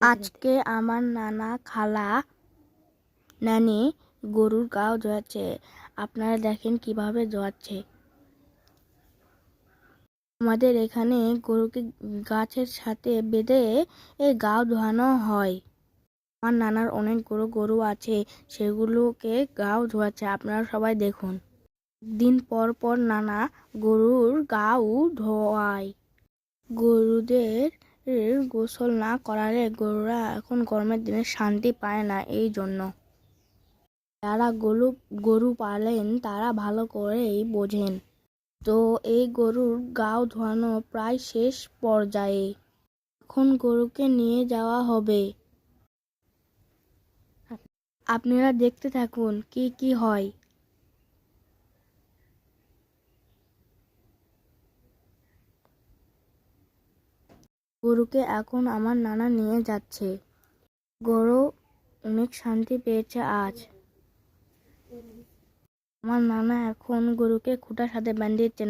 আজকে আমার নানা খালা নানি গরুর গাও ধোয়াচ্ছে। আপনারা দেখেন কিভাবে ধোয়াচ্ছে। আমাদের এখানে গরুকে গাছের সাথে বেঁধে গাও ধোয়ানো হয়। আমার নানার অনেকগুলো গরু আছে, সেগুলোকে গাও ধোয়াচ্ছে। আপনারা সবাই দেখুন। দিন পর পর নানা গরুর গাও ধোয়ায়। গরুদের গোসল না করালে গরুরা এখন গরমের দিনে শান্তি পায় না। এই জন্য যারা গরু পালেন তারা ভালো করেই বোঝেন। তো এই গরুর গাও ধোয়ানো প্রায় শেষ পর্যায়ে। এখন গরুকে নিয়ে যাওয়া হবে। আপনারা দেখতে থাকুন কি কি হয়। গরুকে এখন আমার নানা নিয়ে যাচ্ছে। গরু অনেক শান্তি পেয়েছে আজ। আমার নানা এখন গরুকে খুঁটার সাথে বাঁধিয়েছে।